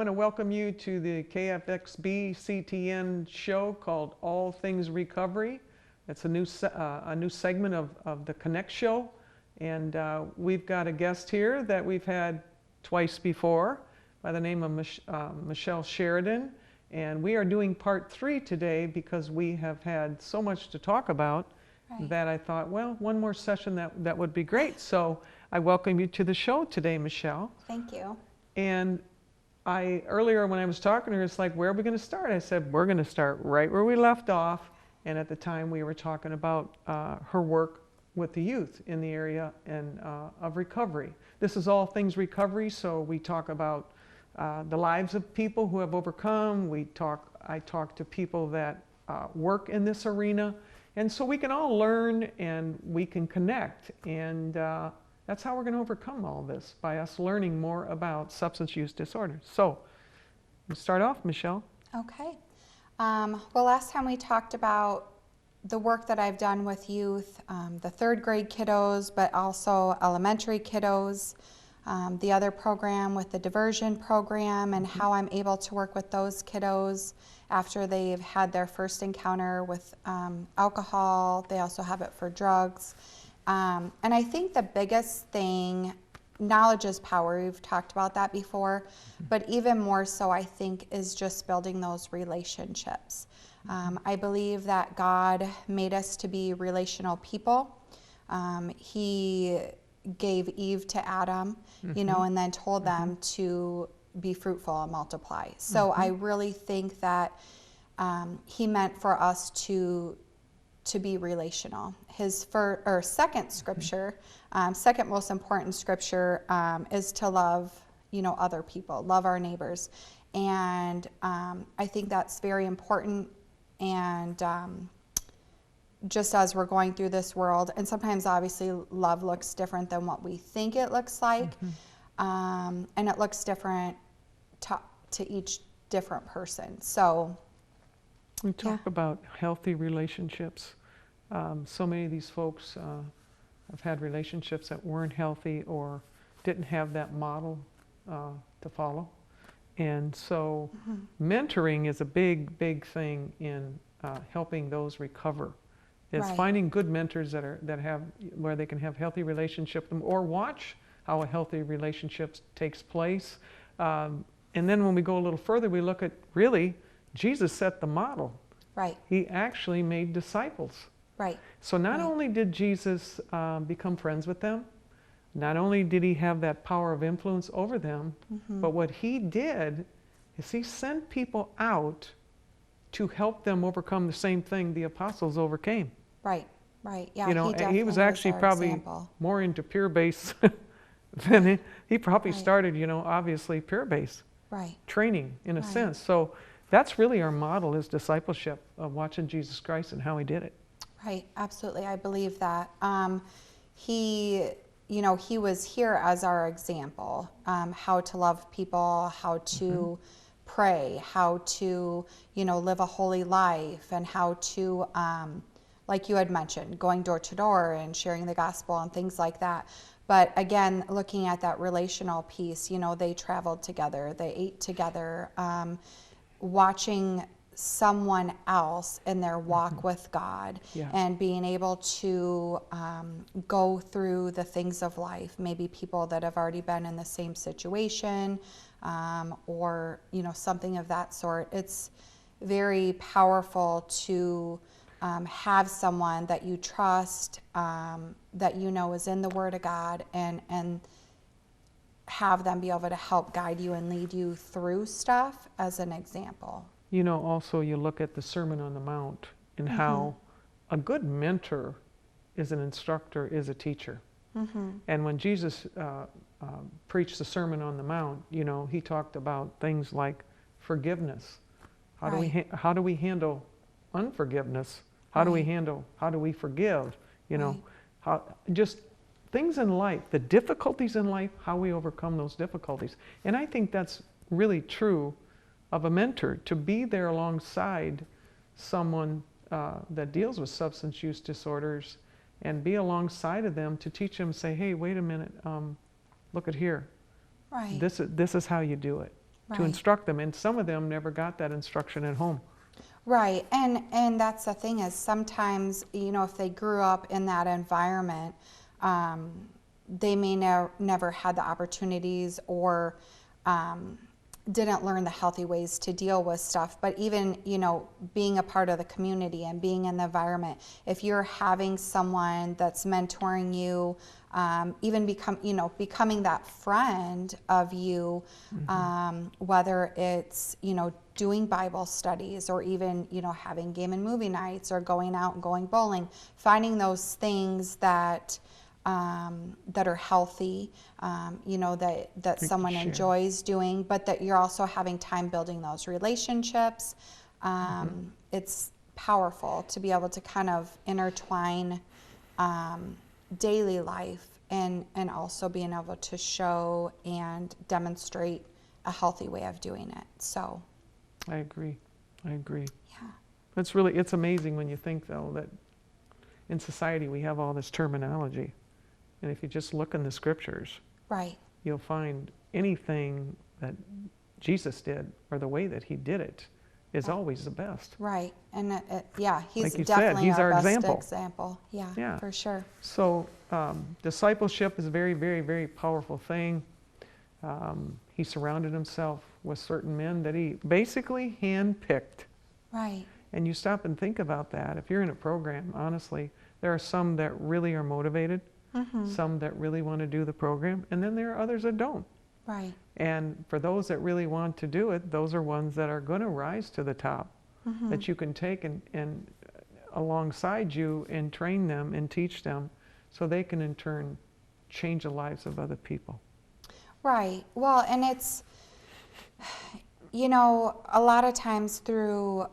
want to welcome you to the KFXB-CTN show called All Things Recovery. It's a new segment of the Connect show. And we've got a guest here that we've had twice before by the name of Michelle Sheridan. And we are doing part 3 today because we have had so much to talk about that I thought, well, one more session that would be great. So I welcome you to the show today, Michelle. Thank you. And earlier when I was talking to her, it's like, where are we going to start? I said, we're going to start right where we left off. And at the time we were talking about her work with the youth in the area of recovery. This is All Things Recovery, so we talk about the lives of people who have overcome. I talk to people that work in this arena. And so we can all learn and we can connect. And that's how we're going to overcome all this, by us learning more about substance use disorders. So, let's start off, Michelle. Okay. Well, last time we talked about the work that I've done with youth, the 3rd grade kiddos, but also elementary kiddos, the other program with the diversion program, and how I'm able to work with those kiddos after they've had their first encounter with alcohol. They also have it for drugs. And I think the biggest thing, knowledge is power. We've talked about that before, but even more so, I think, is just building those relationships. I believe that God made us to be relational people. He gave Eve to Adam, you know, and then told them to be fruitful and multiply. So I really think that he meant for us to be relational. His second scripture, second most important scripture, is to love, you know, other people, love our neighbors. And I think that's very important. And just as we're going through this world, and sometimes obviously love looks different than what we think it looks like. And it looks different to each different person. So we talk about healthy relationships. So many of these folks have had relationships that weren't healthy or didn't have that model to follow. And so mentoring is a big, big thing in helping those recover. It's finding good mentors where they can have healthy relationships or watch how a healthy relationship takes place. And then when we go a little further, we look at, really, Jesus set the model. Right. He actually made disciples. Right. So not only did Jesus become friends with them, not only did he have that power of influence over them, but what he did is he sent people out to help them overcome the same thing the apostles overcame. Right, right. Yeah, you know, he was actually probably more into peer-based than he probably started, you know, obviously peer-based training in a sense. So that's really our model, is discipleship, of watching Jesus Christ and how he did it. Right, absolutely. I believe that. He was here as our example, how to love people, how to pray, how to, you know, live a holy life, and how to, like you had mentioned, going door to door and sharing the gospel and things like that. But again, looking at that relational piece, you know, they traveled together, they ate together, watching someone else in their walk with God, and being able to go through the things of life, maybe people that have already been in the same situation, or, you know, something of that sort. It's very powerful to have someone that you trust, that you know is in the Word of God, and have them be able to help guide you and lead you through stuff as an example. You know, also you look at the Sermon on the Mount and how a good mentor is an instructor, is a teacher. And when Jesus preached the Sermon on the Mount, you know, he talked about things like forgiveness. How do we handle unforgiveness? How do we forgive? You know, just things in life, the difficulties in life, how we overcome those difficulties. And I think that's really true of a mentor, to be there alongside someone that deals with substance use disorders, and be alongside of them to teach them, say, hey, wait a minute, look at here. Right. This is how you do it. to instruct them. And some of them never got that instruction at home. Right, and that's the thing is sometimes, you know, if they grew up in that environment, they may never had the opportunities or didn't learn the healthy ways to deal with stuff. But even, you know, being a part of the community and being in the environment, if you're having someone that's mentoring you, even becoming that friend of you, whether it's, you know, doing Bible studies or even, you know, having game and movie nights or going out and going bowling, finding those things that are healthy, you know, that someone enjoys doing, but that you're also having time building those relationships. It's powerful to be able to kind of intertwine daily life and also being able to show and demonstrate a healthy way of doing it. So I agree. yeah. It's amazing when you think, though, that in society we have all this terminology. And if you just look in the scriptures, Right. you'll find anything that Jesus did or the way that he did it is always the best. Right. And yeah, he's Like you definitely said, he's our best example. Yeah, for sure. So discipleship is a very, very, very powerful thing. He surrounded himself with certain men that he basically handpicked. Right. And you stop and think about that. If you're in a program, honestly, there are some that really are motivated, some that really want to do the program, and then there are others that don't. Right. And for those that really want to do it, those are ones that are going to rise to the top, that you can take and alongside you and train them and teach them so they can in turn change the lives of other people. Right. Well, and it's, you know, a lot of times through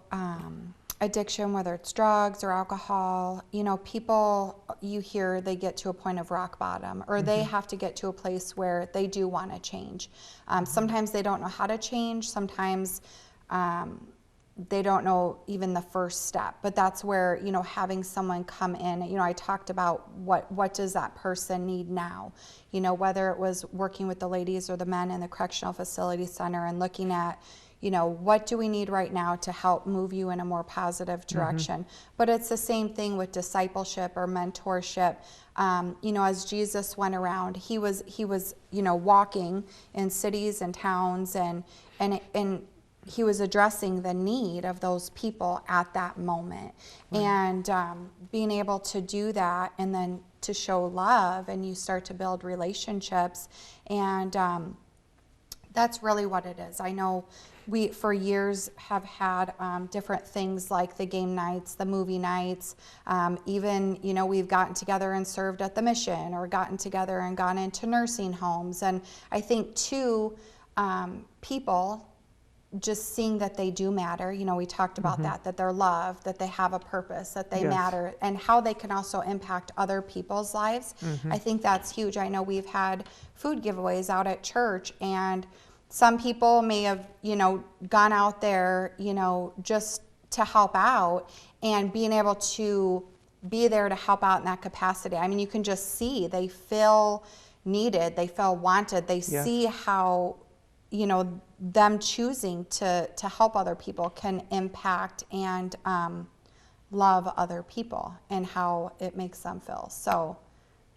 addiction, whether it's drugs or alcohol, you know, people, you hear they get to a point of rock bottom or they have to get to a place where they do want to change. Sometimes they don't know how to change. Sometimes they don't know even the first step, but that's where, you know, having someone come in, you know, I talked about what does that person need now, you know, whether it was working with the ladies or the men in the correctional facility center and looking at, you know, what do we need right now to help move you in a more positive direction? But it's the same thing with discipleship or mentorship. You know, as Jesus went around, he was, you know, walking in cities and towns and he was addressing the need of those people at that moment. And being able to do that and then to show love and you start to build relationships and that's really what it is. I know we, for years, have had different things like the game nights, the movie nights, even, you know, we've gotten together and served at the mission or gotten together and gone into nursing homes. And I think, too, people just seeing that they do matter, you know, we talked about that they're loved, that they have a purpose, that they matter, and how they can also impact other people's lives. I think that's huge. I know we've had food giveaways out at church, and some people may have, you know, gone out there, you know, just to help out and being able to be there to help out in that capacity. I mean, you can just see they feel needed, they feel wanted, they see how, you know, them choosing to help other people can impact and love other people and how it makes them feel. So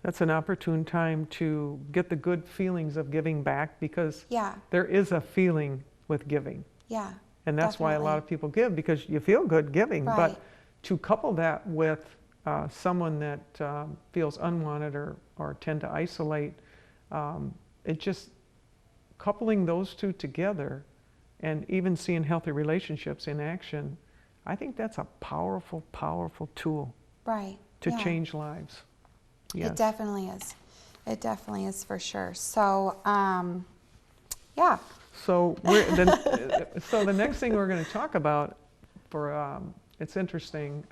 that's an opportune time to get the good feelings of giving back because there is a feeling with giving. Yeah. And that's why a lot of people give, because you feel good giving. Right. But to couple that with someone that feels unwanted or tend to isolate, it just coupling those two together and even seeing healthy relationships in action, I think that's a powerful, powerful tool to change lives. Yes. It definitely is. It definitely is for sure. So, yeah. So so the next thing we're going to talk about, it's interesting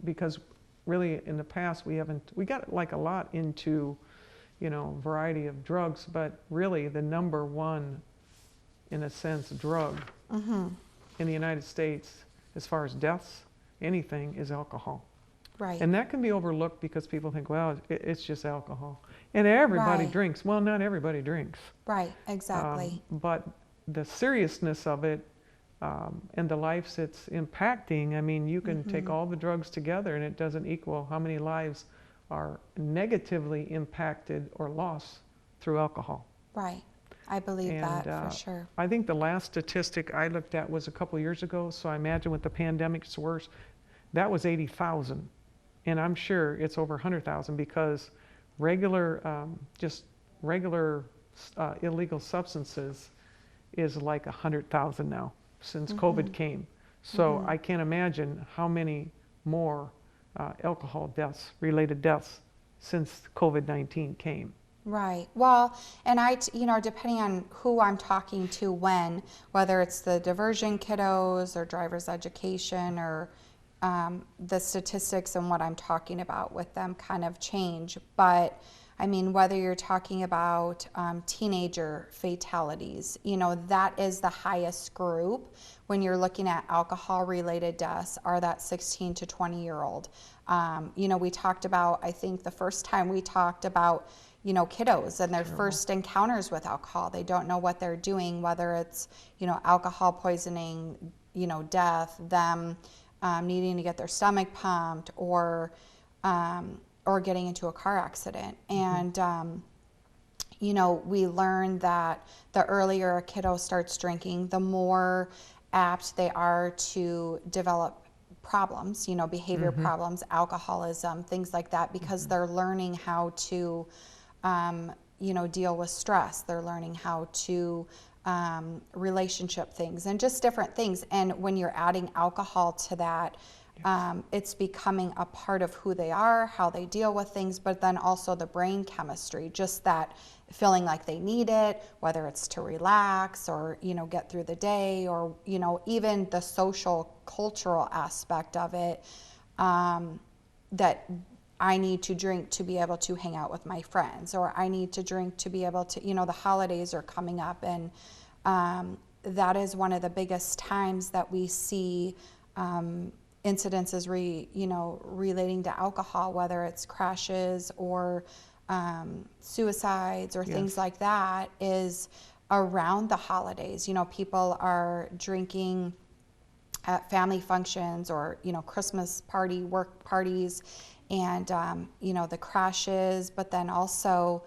because really in the past we got like a lot into, you know, variety of drugs, but really the number one, in a sense, drug in the United States as far as deaths, anything, is alcohol. Right. And that can be overlooked because people think, well, it's just alcohol. And everybody drinks. Well, not everybody drinks. Right, exactly. But the seriousness of it and the lives it's impacting, I mean, you can take all the drugs together and it doesn't equal how many lives are negatively impacted or lost through alcohol. Right. I believe that for sure. I think the last statistic I looked at was a couple years ago, so I imagine with the pandemic it's worse. That was 80,000, and I'm sure it's over 100,000 because just regular illegal substances is like 100,000 now since COVID came. So I can't imagine how many more alcohol deaths, related deaths, since COVID-19 came. Right. Well, and depending on who I'm talking to when, whether it's the diversion kiddos or driver's education or the statistics and what I'm talking about with them kind of change. But I mean, whether you're talking about teenager fatalities, that is the highest group when you're looking at alcohol-related deaths, are that 16 to 20-year-old. We talked about, I think the first time we talked about, kiddos and their first encounters with alcohol. They don't know what they're doing, whether it's, alcohol poisoning, death, them needing to get their stomach pumped or getting into a car accident. And, we learn that the earlier a kiddo starts drinking, the more apt they are to develop problems, behavior problems, alcoholism, things like that, because they're learning how to, deal with stress. They're learning how to relationship things and just different things. And when you're adding alcohol to that, it's becoming a part of who they are, how they deal with things, but then also the brain chemistry, just that feeling like they need it, whether it's to relax or, get through the day or, even the social, cultural aspect of it, that I need to drink to be able to hang out with my friends, or I need to drink to be able to, the holidays are coming up, and that is one of the biggest times that we see incidences relating to alcohol, whether it's crashes or suicides or things like that, is around the holidays. People are drinking at family functions or, Christmas party, work parties, and, the crashes, but then also,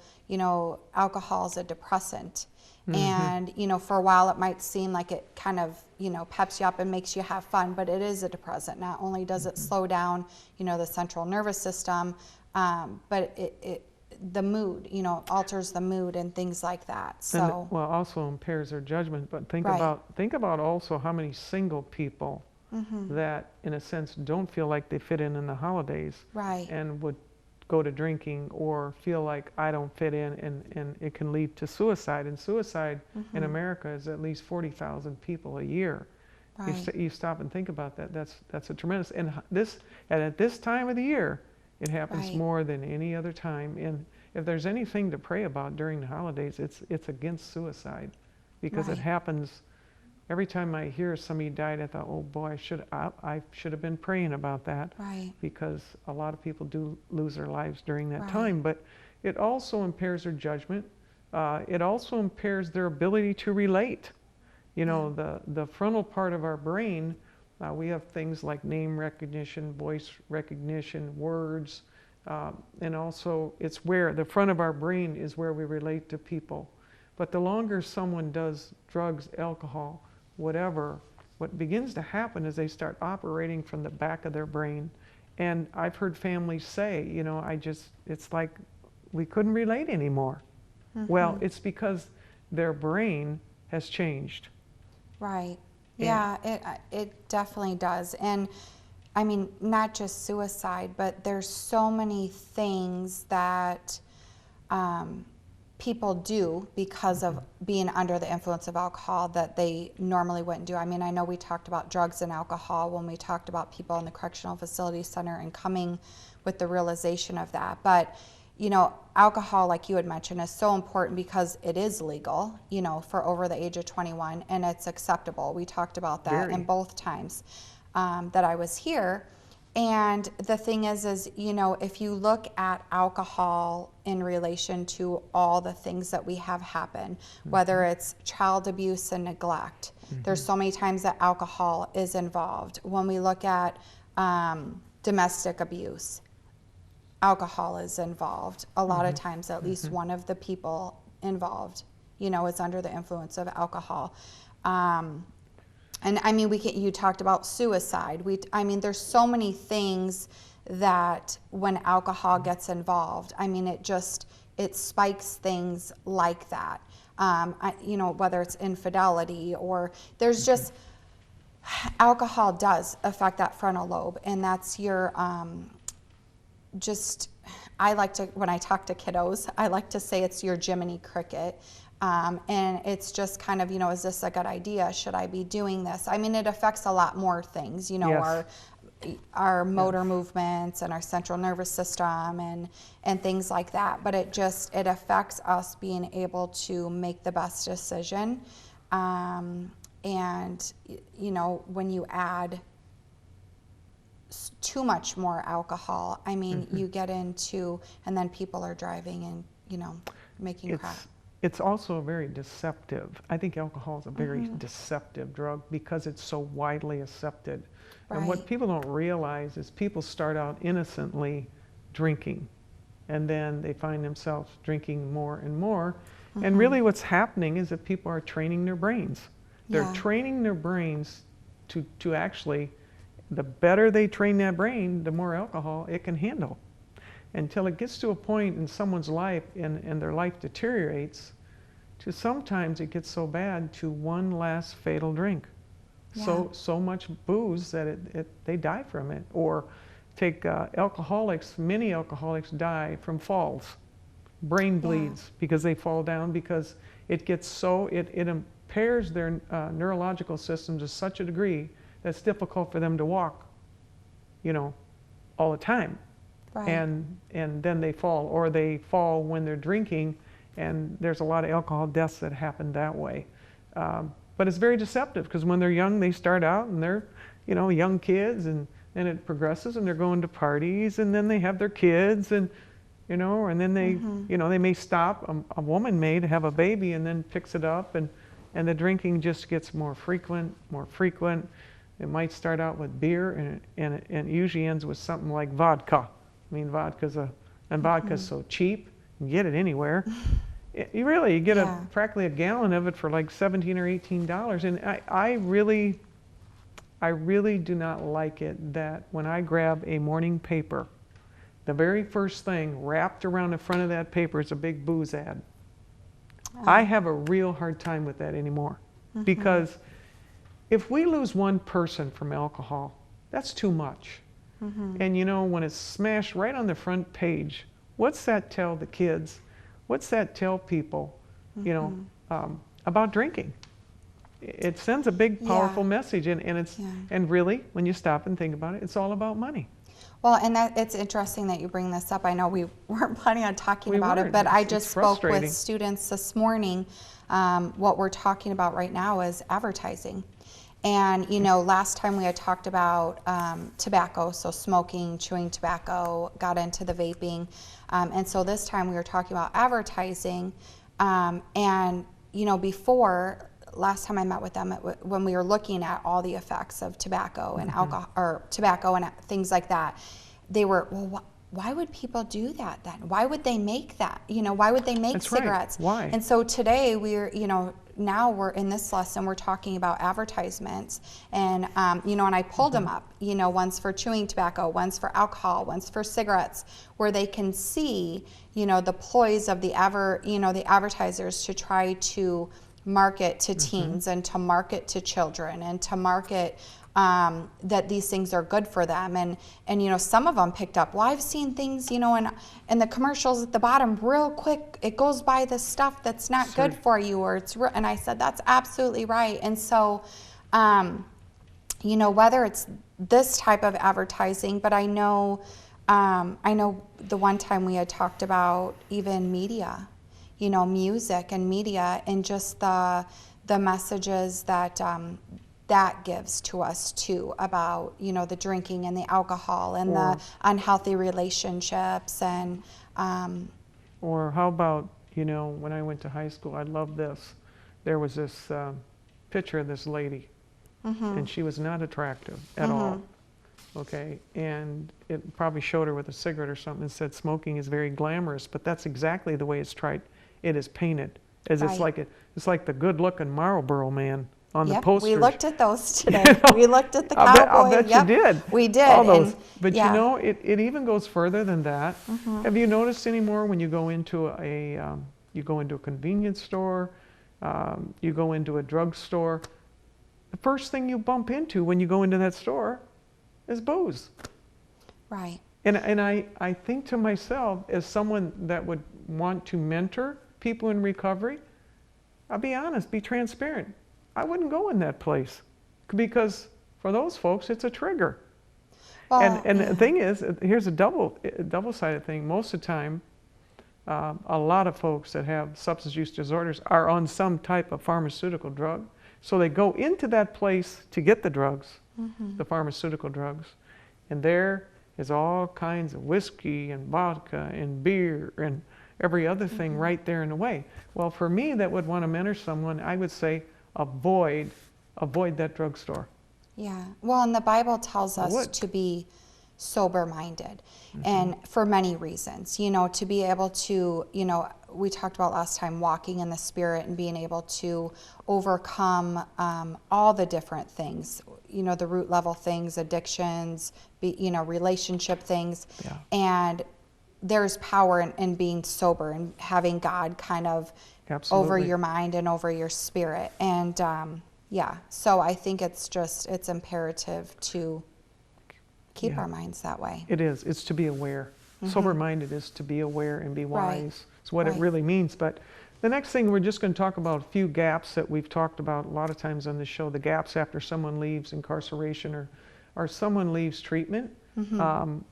alcohol is a depressant. And, for a while it might seem like it kind of, peps you up and makes you have fun, but it is a depressant. Not only does it slow down, the central nervous system, but the mood, alters the mood and things like that. So, and, also impairs their judgment. But think about also how many single people that, in a sense, don't feel like they fit in the holidays, and would go to drinking or feel like I don't fit in, and it can lead to suicide. And suicide in America is at least 40,000 people a year. You stop and think about that. That's a tremendous. And at this time of the year, it happens more than any other time. And if there's anything to pray about during the holidays, it's against suicide, because it happens. Every time I hear somebody died, I thought, oh boy, I should have been praying about that, because a lot of people do lose their lives during that time. But it also impairs their judgment. It also impairs their ability to relate. The frontal part of our brain, we have things like name recognition, voice recognition, words, and also it's where the front of our brain is where we relate to people. But the longer someone does drugs, alcohol, whatever, what begins to happen is they start operating from the back of their brain. And I've heard families say, it's like we couldn't relate anymore. Well, it's because their brain has changed. Right. Yeah, it definitely does. And I mean, not just suicide, but there's so many things that people do because of being under the influence of alcohol that they normally wouldn't do. I mean, I know we talked about drugs and alcohol when we talked about people in the correctional facility center and coming with the realization of that. But, alcohol, like you had mentioned, is so important because it is legal, for over the age of 21, and it's acceptable. We talked about that in both times that I was here. And the thing is, you know, if you look at alcohol in relation to all the things that we have happen, whether it's child abuse and neglect, there's so many times that alcohol is involved. When we look at domestic abuse, alcohol is involved. A lot of times, at least one of the people involved, you know, is under the influence of alcohol. And I mean, you talked about suicide. I mean, there's so many things that when alcohol gets involved, I mean, it spikes things like that. You know, whether it's infidelity or there's just, alcohol does affect that frontal lobe, and that's your, I like to, when I talk to kiddos, I like to say it's your Jiminy Cricket. And it's just kind of, you know, is this a good idea? Should I be doing this? I mean, it affects a lot more things, you know, Yes. our motor movements and our central nervous system and things like that. But it affects us being able to make the best decision. And, you know, when you add too much more alcohol, I mean, you get into, and then people are driving and, you know, making crap. It's also very deceptive. I think alcohol is a very deceptive drug because it's so widely accepted. Right. And what people don't realize is people start out innocently drinking, and then they find themselves drinking more and more. And really what's happening is that people are training their brains. They're training their brains to actually, the better they train that brain, the more alcohol it can handle. Until it gets to a point in someone's life and their life deteriorates to sometimes it gets so bad to one last fatal drink. So much booze that they die from it. Or take alcoholics, many alcoholics die from falls, brain bleeds because they fall down because it gets so, it impairs their neurological system to such a degree that it's difficult for them to walk, you know, all the time. Right. And then they fall, or they fall when they're drinking, and there's a lot of alcohol deaths that happen that way. But it's very deceptive because when they're young, they start out and they're, you know, young kids, and then it progresses and they're going to parties, and then they have their kids, and, you know, and then they, you know, they may stop. A woman may have a baby and then picks it up, and the drinking just gets more frequent. It might start out with beer, and it usually ends with something like vodka. I mean, vodka's so cheap, you can get it anywhere. You get practically a gallon of it for like $17 or $18. And I really do not like it that when I grab a morning paper, the very first thing wrapped around the front of that paper is a big booze ad. I have a real hard time with that anymore. Because if we lose one person from alcohol, that's too much. And you know, when it's smashed right on the front page, what's that tell the kids? What's that tell people, you know, about drinking? It sends a big, powerful message, and really, when you stop and think about it, it's all about money. Well, and it's interesting that you bring this up. I know we weren't planning on talking about it, but I just spoke with students this morning. What we're talking about right now is advertising. And, you know, last time we had talked about tobacco, so smoking, chewing tobacco, got into the vaping. And so this time we were talking about advertising. And, you know, last time I met with them, when we were looking at all the effects of tobacco and alcohol, or tobacco and things like that, they were, well, why would people do that then? Why would they make that? You know, why would they make cigarettes? Right. Why? And so today we're, you know, now we're in this lesson, we're talking about advertisements, and you know, and I pulled them up, you know, one's for chewing tobacco, one's for alcohol, one's for cigarettes, where they can see, you know, the ploys of the advertisers to try to market to teens and to market to children and to market that these things are good for them. And you know, some of them picked up, well, I've seen things, you know, and the commercials at the bottom, real quick, it goes by the stuff that's not good for you, or and I said, that's absolutely right. And so, you know, whether it's this type of advertising, but I know the one time we had talked about even media, you know, music and media, and just the messages that that gives to us too, about, you know, the drinking and the alcohol and the unhealthy relationships. And or how about, you know, when I went to high school, I love this. There was this picture of this lady, and she was not attractive at all. Okay, and it probably showed her with a cigarette or something and said smoking is very glamorous, but that's exactly the way it's tried. It is painted as it's like the good-looking Marlboro man on the posters. We looked at those today. You know, We looked at the cowboy. I'll bet you did. We did. All those. And, but you know, it even goes further than that. Have you noticed anymore when you go into a convenience store, you go into a drugstore, the first thing you bump into when you go into that store is booze. Right. And I think to myself, as someone that would want to mentor people in recovery, I'll be honest, be transparent. I wouldn't go in that place because for those folks, it's a trigger. Well, and the thing is, here's a double-sided thing. Most of the time, a lot of folks that have substance use disorders are on some type of pharmaceutical drug. So they go into that place to get the drugs, the pharmaceutical drugs, and there is all kinds of whiskey and vodka and beer and every other thing right there in the way. Well, for me that would want to mentor someone, I would say avoid that drugstore. Yeah. Well, and the Bible tells us to be sober-minded, and for many reasons, you know, to be able to, you know, we talked about last time walking in the Spirit and being able to overcome all the different things, you know, the root level things, addictions, you know, relationship things. Yeah. And there's power in being sober and having God kind of over your mind and over your spirit. And yeah, so I think it's imperative to keep our minds that way. It is. It's to be aware. Sober-minded is to be aware and be wise. It's what it really means. But the next thing, we're just going to talk about a few gaps that we've talked about a lot of times on this show, the gaps after someone leaves incarceration or someone leaves treatment.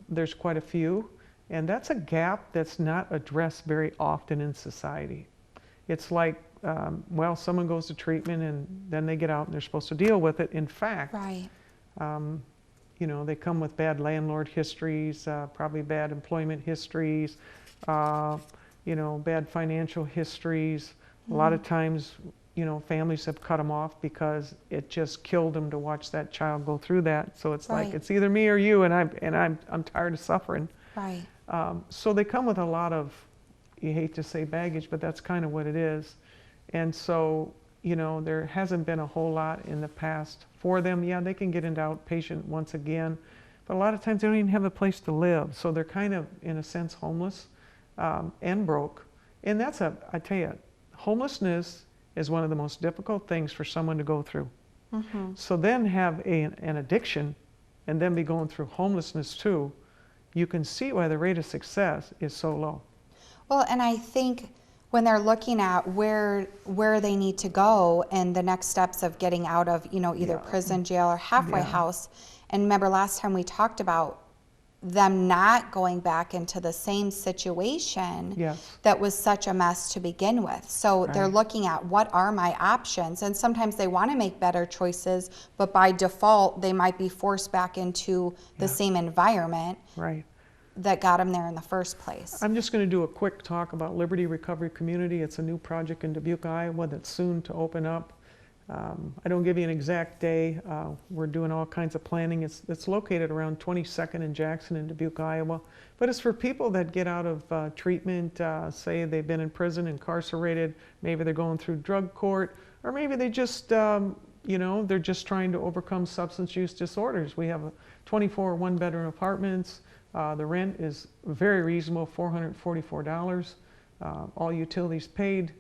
There's quite a few. And that's a gap that's not addressed very often in society. It's like, well, someone goes to treatment and then they get out and they're supposed to deal with it. In fact, you know, they come with bad landlord histories, probably bad employment histories, you know, bad financial histories. A lot of times, you know, families have cut them off because it just killed them to watch that child go through that. So it's like, it's either me or you, and I'm tired of suffering. Right. So they come with a lot of, you hate to say baggage, but that's kind of what it is. And so, you know, there hasn't been a whole lot in the past for them. Yeah, they can get into outpatient once again, but a lot of times they don't even have a place to live. So they're kind of, in a sense, homeless and broke. And that's I tell you, homelessness is one of the most difficult things for someone to go through. So then have an addiction and then be going through homelessness too, you can see why the rate of success is so low. Well, and I think when they're looking at where they need to go and the next steps of getting out of, you know, either prison, jail, or halfway house. And remember last time we talked about them not going back into the same situation that was such a mess to begin with. So they're looking at, what are my options? And sometimes they want to make better choices, but by default they might be forced back into the same environment that got them there in the first place. I'm just going to do a quick talk about Liberty Recovery Community. It's a new project in Dubuque, Iowa that's soon to open up. I don't give you an exact day. We're doing all kinds of planning. It's located around 22nd and Jackson in Dubuque, Iowa. But it's for people that get out of treatment, say they've been in prison, incarcerated, maybe they're going through drug court, or maybe they just, you know, they're just trying to overcome substance use disorders. We have 24 one-bedroom apartments. The rent is very reasonable, $444. All utilities paid.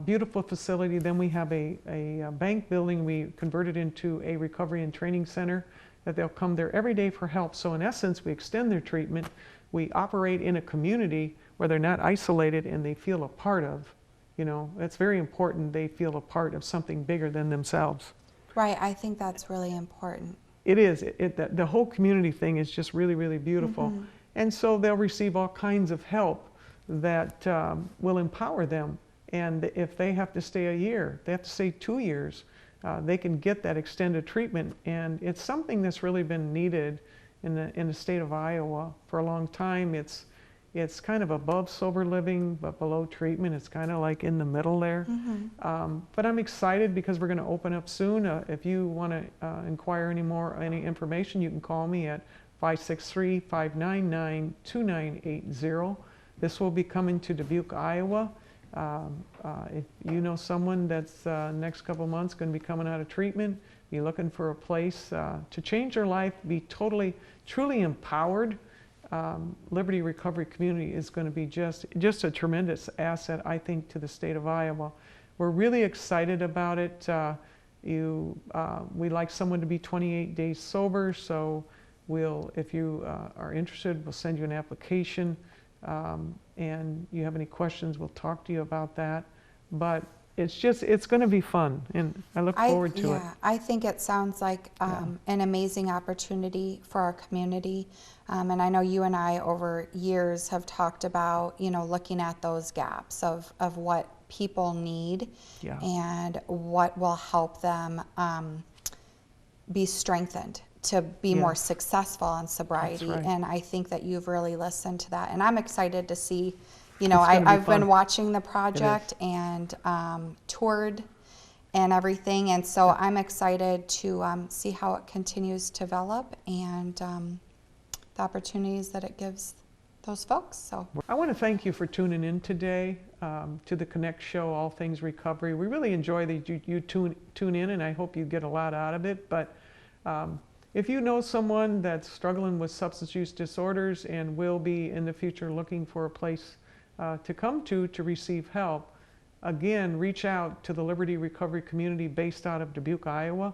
Beautiful facility. Then we have a bank building. We converted into a recovery and training center that they'll come there every day for help. So in essence, we extend their treatment. We operate in a community where they're not isolated and they feel a part of. You know, it's very important they feel a part of something bigger than themselves. Right. I think that's really important. It is. The whole community thing is just really, really beautiful. And so they'll receive all kinds of help that will empower them. And if they have to stay a year, they have to stay 2 years, they can get that extended treatment. And it's something that's really been needed in the state of Iowa for a long time. It's kind of above sober living, but below treatment. It's kind of like in the middle there. But I'm excited because we're going to open up soon. If you want to inquire any information, you can call me at 563-599-2980. This will be coming to Dubuque, Iowa. If you know someone that's next couple months going to be coming out of treatment, be looking for a place to change their life, be truly empowered, Liberty Recovery Community is going to be just a tremendous asset, I think, to the state of Iowa. We're really excited about it. We like someone to be 28 days sober, so if you are interested, we'll send you an application. And you have any questions, we'll talk to you about that. But it's going to be fun, and I look forward to it. I think it sounds like an amazing opportunity for our community. And I know you and I over years have talked about, looking at those gaps of what people need and what will help them be strengthened to be more successful in sobriety. That's right. And I think that you've really listened to that. And I'm excited to see, I've been watching the project and toured and everything. And so I'm excited to see how it continues to develop and the opportunities that it gives those folks. So I want to thank you for tuning in today to the Connect Show, All Things Recovery. We really enjoy that you tune in, and I hope you get a lot out of it. But if you know someone that's struggling with substance use disorders and will be in the future looking for a place to come to receive help, again, reach out to the Liberty Recovery Community based out of Dubuque, Iowa.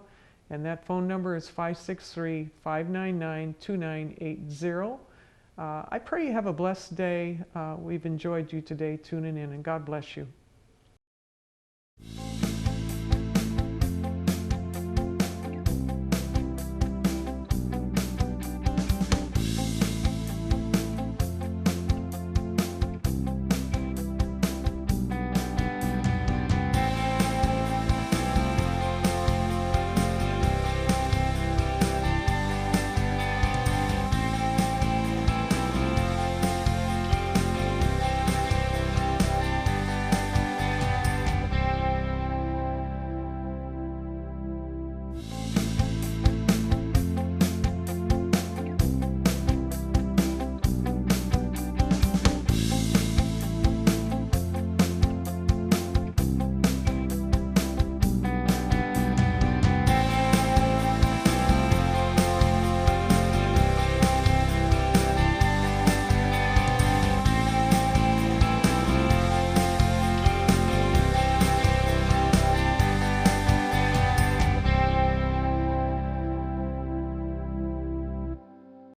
And that phone number is 563-599-2980. I pray you have a blessed day. We've enjoyed you today tuning in, and God bless you.